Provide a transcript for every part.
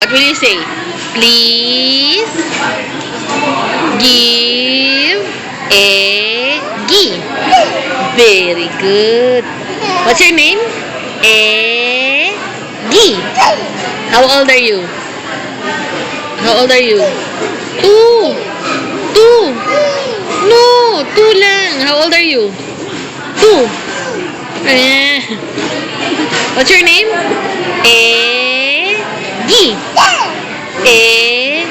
What will you say? Please give Eggy. Very good. What's your name? Eggy. How old are you? How old are you? 2. 2. No, 2 lang. How old are you? 2. What's your name? Eggy. Eggy.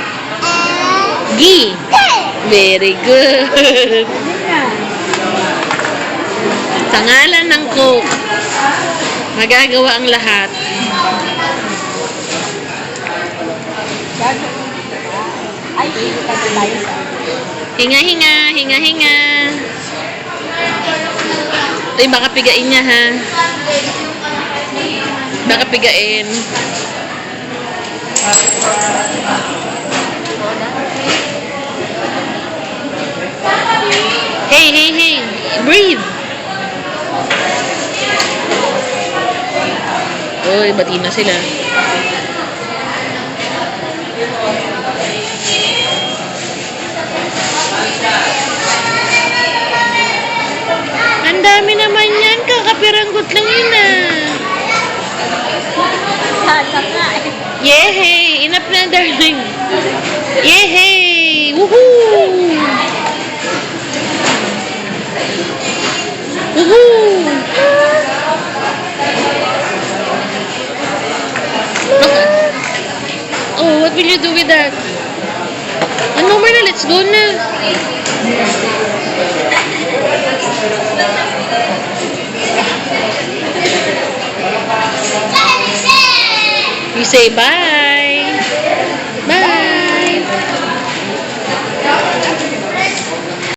Very good. Sa ngalan ng Coke, magagawa ang lahat. Hinga, hinga, hinga, hinga. Ito yung baka pigain niya, ha? Baka pigain. Hey, hey, hey. Breathe. Uy, bati na sila. Ang dami naman yan. Kakapiranggot lang yun, Yehey! Enough na, darling. Yehey! Woohoo! Woohoo! Oh, what will you do with that? Ano, Marla? Let's go na. You say bye. Bye.